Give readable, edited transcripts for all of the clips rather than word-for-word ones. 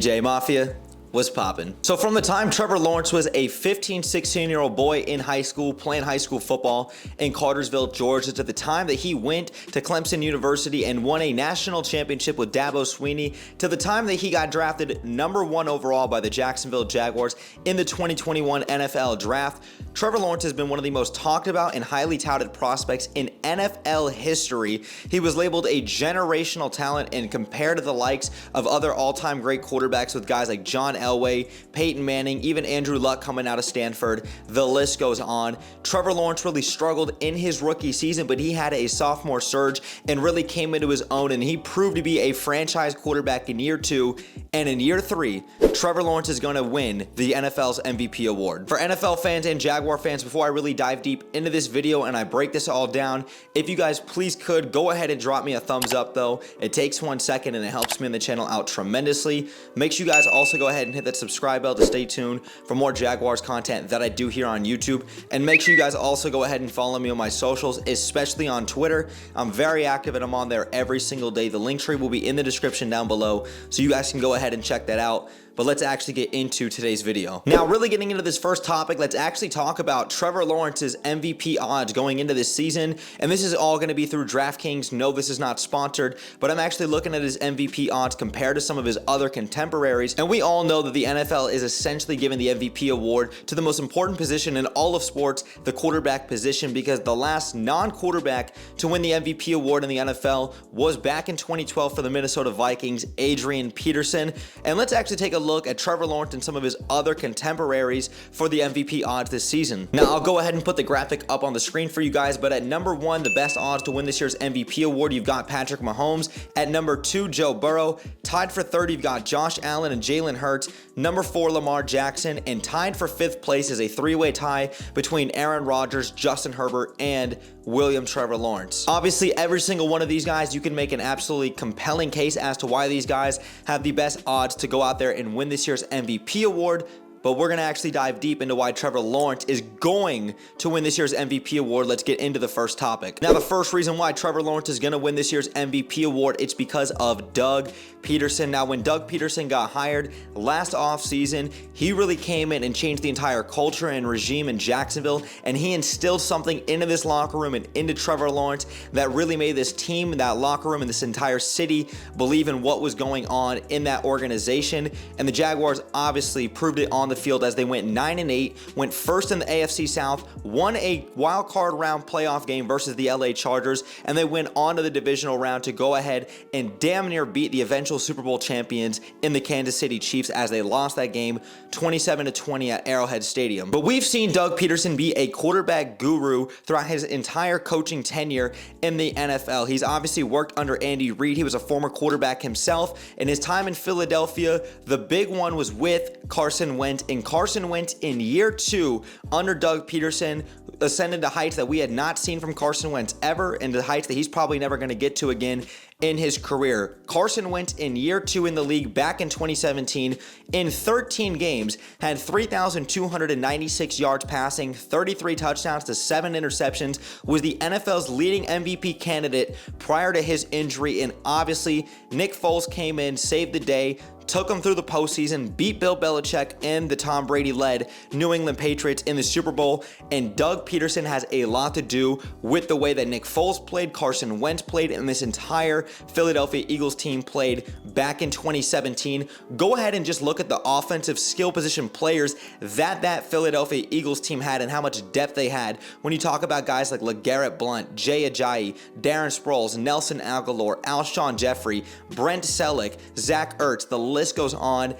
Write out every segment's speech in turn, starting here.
DJ Mafia, what's poppin'? So from the time Trevor Lawrence was a 15, 16-year-old boy in high school, playing high school football in Cartersville, Georgia, to the time that he went to Clemson University and won a national championship with Dabo Swinney, to the time that he got drafted #1 overall by the Jacksonville Jaguars in the 2021 NFL Draft, Trevor Lawrence has been one of the most talked about and highly touted prospects in NFL history. He was labeled a generational talent and compared to the likes of other all-time great quarterbacks with guys like John Elway, Peyton Manning, even Andrew Luck coming out of Stanford. The list goes on. Trevor Lawrence really struggled in his rookie season, but he had a sophomore surge and really came into his own, and he proved to be a franchise quarterback in year 2. And in year 3, Trevor Lawrence is going to win the NFL's MVP award. For NFL fans and Jaguar fans, before I really dive deep into this video and I break this all down, if you guys please could go ahead and drop me a thumbs up though. It takes 1 second and it helps me and the channel out tremendously. Make sure you guys also go ahead and hit that subscribe bell to stay tuned for more Jaguars content that I do here on YouTube. And make sure you guys also go ahead and follow me on my socials, especially on Twitter. I'm very active and I'm on there every single day. The link tree will be in the description down below, so you guys can go ahead and check that out. But let's actually get into today's video. Now, really getting into this first topic, let's actually talk about Trevor Lawrence's MVP odds going into this season. And this is all going to be through DraftKings. No, this is not sponsored, but I'm actually looking at his MVP odds compared to some of his other contemporaries. And we all know that the NFL is essentially giving the MVP award to the most important position in all of sports, the quarterback position, because the last non-quarterback to win the MVP award in the NFL was back in 2012 for the Minnesota Vikings, Adrian Peterson. And let's actually take a look at Trevor Lawrence and some of his other contemporaries for the MVP odds this season. Now, I'll go ahead and put the graphic up on the screen for you guys, but at #1, the best odds to win this year's MVP award, you've got Patrick Mahomes. At #2, Joe Burrow. Tied for 3rd, you've got Josh Allen and Jalen Hurts. #4, Lamar Jackson. And tied for 5th place is a 3-way tie between Aaron Rodgers, Justin Herbert, and William Trevor Lawrence. Obviously, every single one of these guys, you can make an absolutely compelling case as to why these guys have the best odds to go out there and win this year's MVP award. But we're going to actually dive deep into why Trevor Lawrence is going to win this year's MVP award. Let's get into the first topic. Now, the first reason why Trevor Lawrence is going to win this year's MVP award, it's because of Doug Pederson. Now, when Doug Pederson got hired last offseason, he really came in and changed the entire culture and regime in Jacksonville, and he instilled something into this locker room and into Trevor Lawrence that really made this team, that locker room, and this entire city believe in what was going on in that organization. And the Jaguars obviously proved it on the field as they went 9-8, went first in the AFC South, won a wild card round playoff game versus the LA Chargers, and they went on to the divisional round to go ahead and damn near beat the eventual Super Bowl champions in the Kansas City Chiefs as they lost that game 27-20 at Arrowhead Stadium. But we've seen Doug Pederson be a quarterback guru throughout his entire coaching tenure in the NFL. He's obviously worked under Andy Reid. He was a former quarterback himself. In his time in Philadelphia, the big one was with Carson Wentz. And Carson Wentz in year 2 under Doug Pederson ascended to heights that we had not seen from Carson Wentz ever, and to heights that he's probably never going to get to again in his career. Carson Wentz in year 2 in the league back in 2017, in 13 games, had 3,296 yards passing, 33 touchdowns to 7 interceptions, was the NFL's leading MVP candidate prior to his injury, and obviously Nick Foles came in, saved the day, took them through the postseason, beat Bill Belichick and the Tom Brady-led New England Patriots in the Super Bowl, and Doug Pederson has a lot to do with the way that Nick Foles played, Carson Wentz played, and this entire Philadelphia Eagles team played back in 2017. Go ahead and just look at the offensive skill position players that Philadelphia Eagles team had and how much depth they had. When you talk about guys like LeGarrette Blount, Jay Ajayi, Darren Sproles, Nelson Aguilar, Alshon Jeffrey, Brent Selleck, Zach Ertz, the list goes on.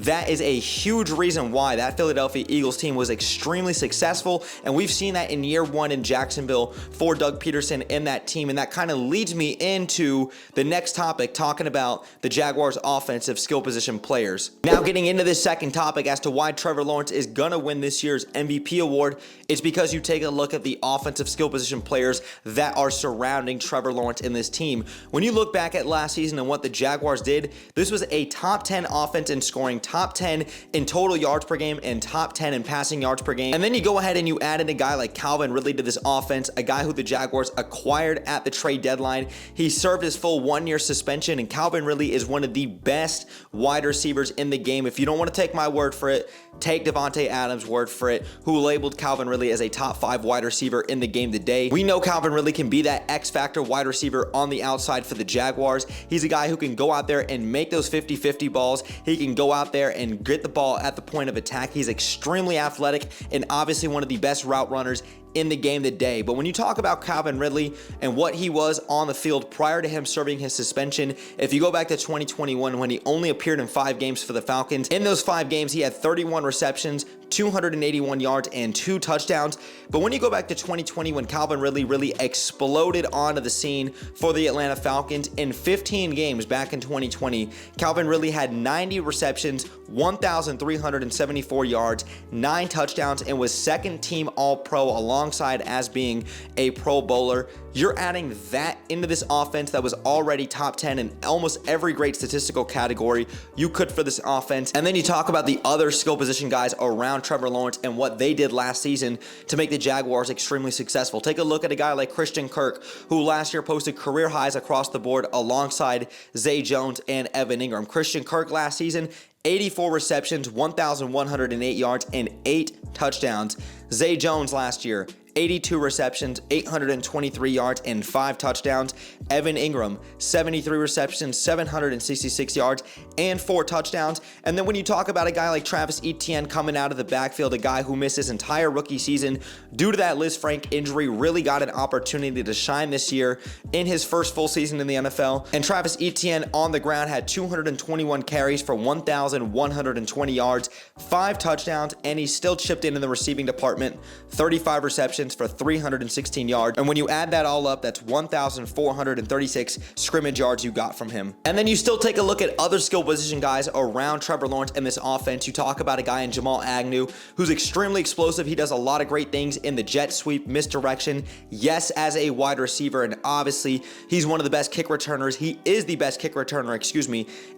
That is a huge reason why that Philadelphia Eagles team was extremely successful, and we've seen that in year 1 in Jacksonville for Doug Pederson and that team, and that kind of leads me into the next topic, talking about the Jaguars' offensive skill position players. Now, getting into this second topic as to why Trevor Lawrence is going to win this year's MVP award, it's because you take a look at the offensive skill position players that are surrounding Trevor Lawrence in this team. When you look back at last season and what the Jaguars did, this was a top 10 offense in scoring, top 10 in total yards per game and top 10 in passing yards per game. And then you go ahead and you add in a guy like Calvin Ridley to this offense, a guy who the Jaguars acquired at the trade deadline. He served his full 1-year suspension, and Calvin Ridley is one of the best wide receivers in the game. If you don't want to take my word for it, take Devontae Adams' word for it, who labeled Calvin Ridley as a top 5 wide receiver in the game today. We know Calvin Ridley can be that X-factor wide receiver on the outside for the Jaguars. He's a guy who can go out there and make those 50-50 balls. He can go out there and get the ball at the point of attack. He's extremely athletic and obviously one of the best route runners in the game today. But when you talk about Calvin Ridley and what he was on the field prior to him serving his suspension, if you go back to 2021 when he only appeared in 5 games for the Falcons, in those 5 games he had 31 receptions, 281 yards, and 2 touchdowns. But when you go back to 2020 when Calvin Ridley really exploded onto the scene for the Atlanta Falcons, in 15 games back in 2020, Calvin Ridley had 90 receptions, 1,374 yards, 9 touchdowns, and was second team All-Pro alongside as being a Pro Bowler. You're adding that into this offense that was already top 10 in almost every great statistical category you could for this offense. And then you talk about the other skill position guys around Trevor Lawrence and what they did last season to make the Jaguars extremely successful. Take a look at a guy like Christian Kirk, who last year posted career highs across the board alongside Zay Jones and Evan Ingram. Christian Kirk last season, 84 receptions, 1,108 yards, and 8 touchdowns. Zay Jones last year, 82 receptions, 823 yards, and 5 touchdowns. Evan Ingram, 73 receptions, 766 yards, and 4 touchdowns. And then when you talk about a guy like Travis Etienne coming out of the backfield, a guy who missed his entire rookie season due to that Liz Frank injury, really got an opportunity to shine this year in his first full season in the NFL. And Travis Etienne on the ground had 221 carries for 1,120 yards, 5 touchdowns, and he still chipped in the receiving department, 35 receptions for 316 yards. And when you add that all up, that's 1,436 scrimmage yards you got from him. And then you still take a look at other skill position guys around Trevor Lawrence in this offense. You talk about a guy in Jamal Agnew who's extremely explosive. He does a lot of great things in the jet sweep, misdirection, yes, as a wide receiver, and obviously he's one of the best kick returners. He is the best kick returner,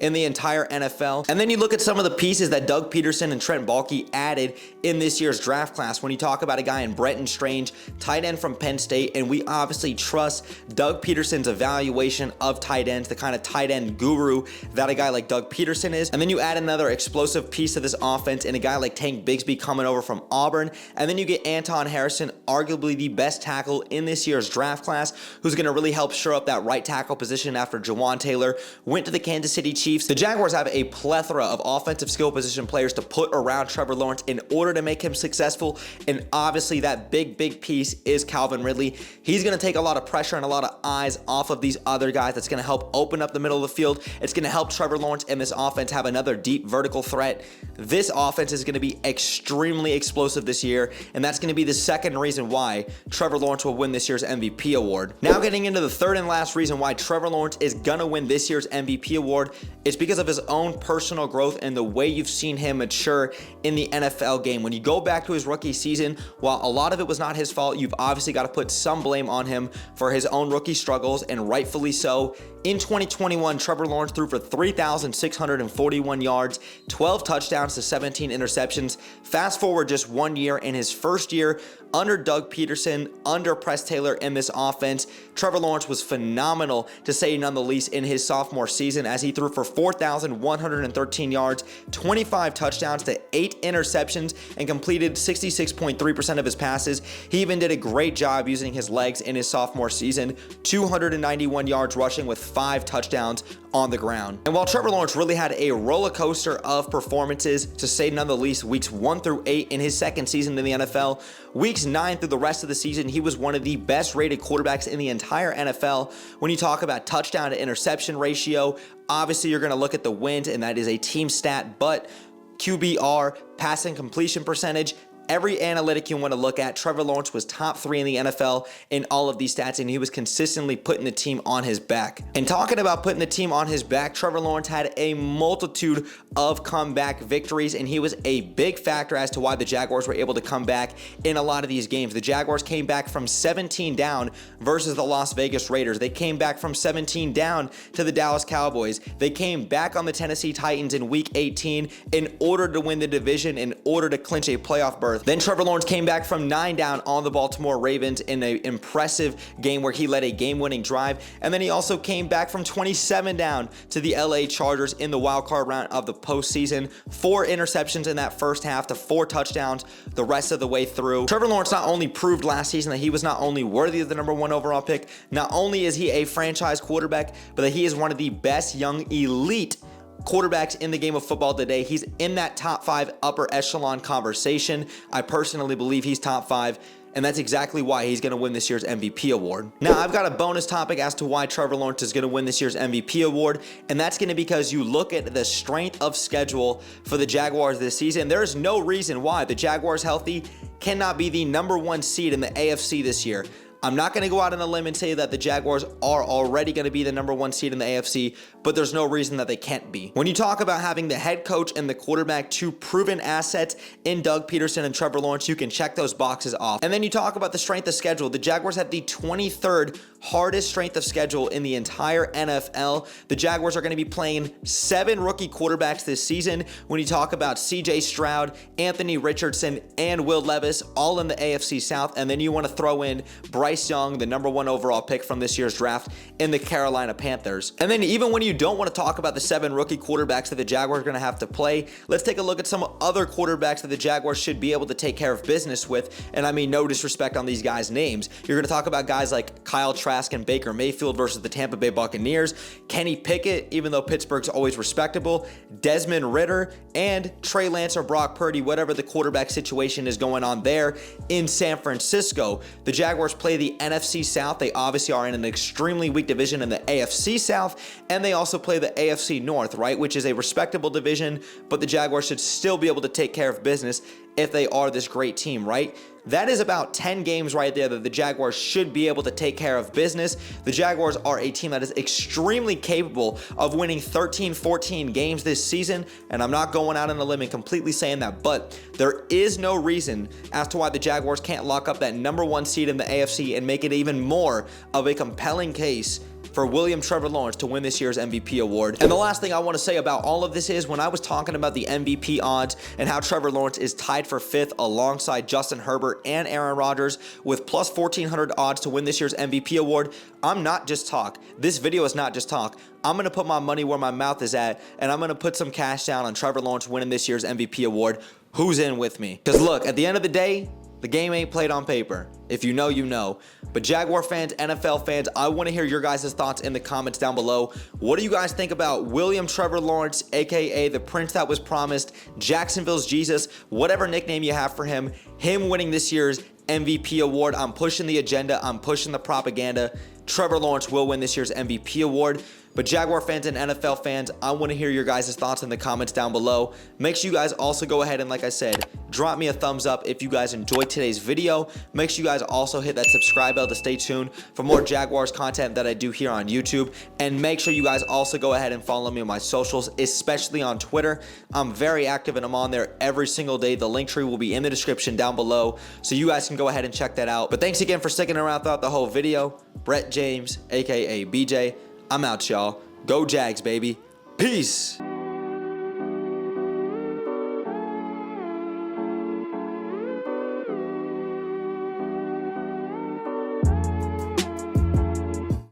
in the entire NFL. And then you look at some of the pieces that Doug Pederson and Trent Baalke added in this year's draft class. When you talk about a guy in Brenton Strange, tight end from Penn State, and we obviously trust Doug Pederson's evaluation of tight ends, the kind of tight end guru that a guy like Doug Pederson is. And then you add another explosive piece to this offense in a guy like Tank Bigsby coming over from Auburn, and then you get Anton Harrison, arguably the best tackle in this year's draft class, who's going to really help shore up that right tackle position after Jawan Taylor went to the Kansas City Chiefs. The Jaguars have a plethora of offensive skill position players to put around Trevor Lawrence in order to make him successful, and obviously that big piece is Calvin Ridley. He's going to take a lot of pressure and a lot of eyes off of these other guys. That's going to help open up the middle of the field. It's going to help Trevor Lawrence and this offense have another deep vertical threat. This offense is going to be extremely explosive this year, and that's going to be the second reason why Trevor Lawrence will win this year's MVP award. Now getting into the third and last reason why Trevor Lawrence is going to win this year's MVP award, it's because of his own personal growth and the way you've seen him mature in the NFL game. When you go back to his rookie season, while a lot of it was not his fault, you've obviously got to put some blame on him for his own rookie struggles, and rightfully so. In 2021, Trevor Lawrence threw for 3,641 yards, 12 touchdowns to 17 interceptions. Fast forward just 1 year, in his first year under Doug Pederson, under Press Taylor in this offense, Trevor Lawrence was phenomenal, to say none the least, in his sophomore season, as he threw for 4,113 yards, 25 touchdowns to 8 interceptions, and completed 66.3% of his passes. He even did a great job using his legs in his sophomore season, 291 yards rushing with 5 touchdowns on the ground. And while Trevor Lawrence really had a roller coaster of performances, to say none the least, weeks 1 through 8 in his second season in the NFL, weeks 9 through the rest of the season, he was one of the best rated quarterbacks in the entire NFL. When you talk about touchdown to interception ratio, obviously you're going to look at the wins, and that is a team stat, but QBR, passing completion percentage, every analytic you want to look at, Trevor Lawrence was top 3 in the NFL in all of these stats, and he was consistently putting the team on his back. And talking about putting the team on his back, Trevor Lawrence had a multitude of comeback victories, and he was a big factor as to why the Jaguars were able to come back in a lot of these games. The Jaguars came back from 17 down versus the Las Vegas Raiders. They came back from 17 down to the Dallas Cowboys. They came back on the Tennessee Titans in Week 18 in order to win the division, in order to clinch a playoff berth. Then Trevor Lawrence came back from 9 down on the Baltimore Ravens in an impressive game where he led a game-winning drive. And then he also came back from 27 down to the LA Chargers in the wildcard round of the postseason. 4 interceptions in that first half to 4 touchdowns the rest of the way through. Trevor Lawrence not only proved last season that he was not only worthy of the #1 overall pick, not only is he a franchise quarterback, but that he is one of the best young elite quarterbacks in the game of football today. He's in that top 5 upper echelon conversation. I personally believe he's top 5. And that's exactly why he's going to win this year's MVP award. Now, I've got a bonus topic as to why Trevor Lawrence is going to win this year's MVP award, and that's going to be because you look at the strength of schedule for the Jaguars this season. There is no reason why the Jaguars healthy cannot be the #1 seed in the AFC this year. I'm not going to go out on a limb and say that the Jaguars are already going to be the #1 seed in the AFC, but there's no reason that they can't be. When you talk about having the head coach and the quarterback, 2 proven assets in Doug Pederson and Trevor Lawrence, you can check those boxes off. And then you talk about the strength of schedule. The Jaguars have the 23rd hardest strength of schedule in the entire NFL. The Jaguars are going to be playing 7 rookie quarterbacks this season. When you talk about CJ Stroud, Anthony Richardson, and Will Levis, all in the AFC South, and then you want to throw in Bryce Young, the #1 overall pick from this year's draft, in the Carolina Panthers. And then even when you don't want to talk about the 7 rookie quarterbacks that the Jaguars are going to have to play, let's take a look at some other quarterbacks that the Jaguars should be able to take care of business with. And I mean, no disrespect on these guys' names. You're going to talk about guys like Kyle Trask and Baker Mayfield versus the Tampa Bay Buccaneers, Kenny Pickett, even though Pittsburgh's always respectable, Desmond Ridder, and Trey Lance or Brock Purdy, whatever the quarterback situation is going on there in San Francisco. The Jaguars play the NFC South. They obviously are in an extremely weak division in the AFC South, and they also play the AFC North, right, which is a respectable division, but the Jaguars should still be able to take care of business if they are this great team, right? That is about 10 games right there that the Jaguars should be able to take care of business. The Jaguars are a team that is extremely capable of winning 13, 14 games this season, and I'm not going out on a limb and completely saying that, but there is no reason as to why the Jaguars can't lock up that #1 seed in the AFC and make it even more of a compelling case for William Trevor Lawrence to win this year's MVP award. And the last thing I want to say about all of this is when I was talking about the MVP odds and how Trevor Lawrence is tied for 5th alongside Justin Herbert and Aaron Rodgers with plus 1,400 odds to win this year's MVP award, I'm not just talk. This video is not just talk. I'm going to put my money where my mouth is at, and I'm going to put some cash down on Trevor Lawrence winning this year's MVP award. Who's in with me? Because look, at the end of the day, the game ain't played on paper. If you know, you know. But Jaguar fans, NFL fans, I want to hear your guys' thoughts in the comments down below. What do you guys think about William Trevor Lawrence, aka the Prince that was promised, Jacksonville's Jesus, whatever nickname you have for him winning this year's MVP award? I'm pushing the agenda. I'm pushing the propaganda. Trevor Lawrence will win this year's MVP award. But Jaguar fans and NFL fans, I want to hear your guys' thoughts in the comments down below. Make sure you guys also go ahead and, like I said, drop me a thumbs up if you guys enjoyed today's video. Make sure you guys also hit that subscribe bell to stay tuned for more Jaguars content that I do here on YouTube. And make sure you guys also go ahead and follow me on my socials, especially on Twitter. I'm very active and I'm on there every single day. The link tree will be in the description down below, so you guys can go ahead and check that out. But thanks again for sticking around throughout the whole video. Brett James, aka BJ. I'm out, y'all. Go Jags, baby. Peace.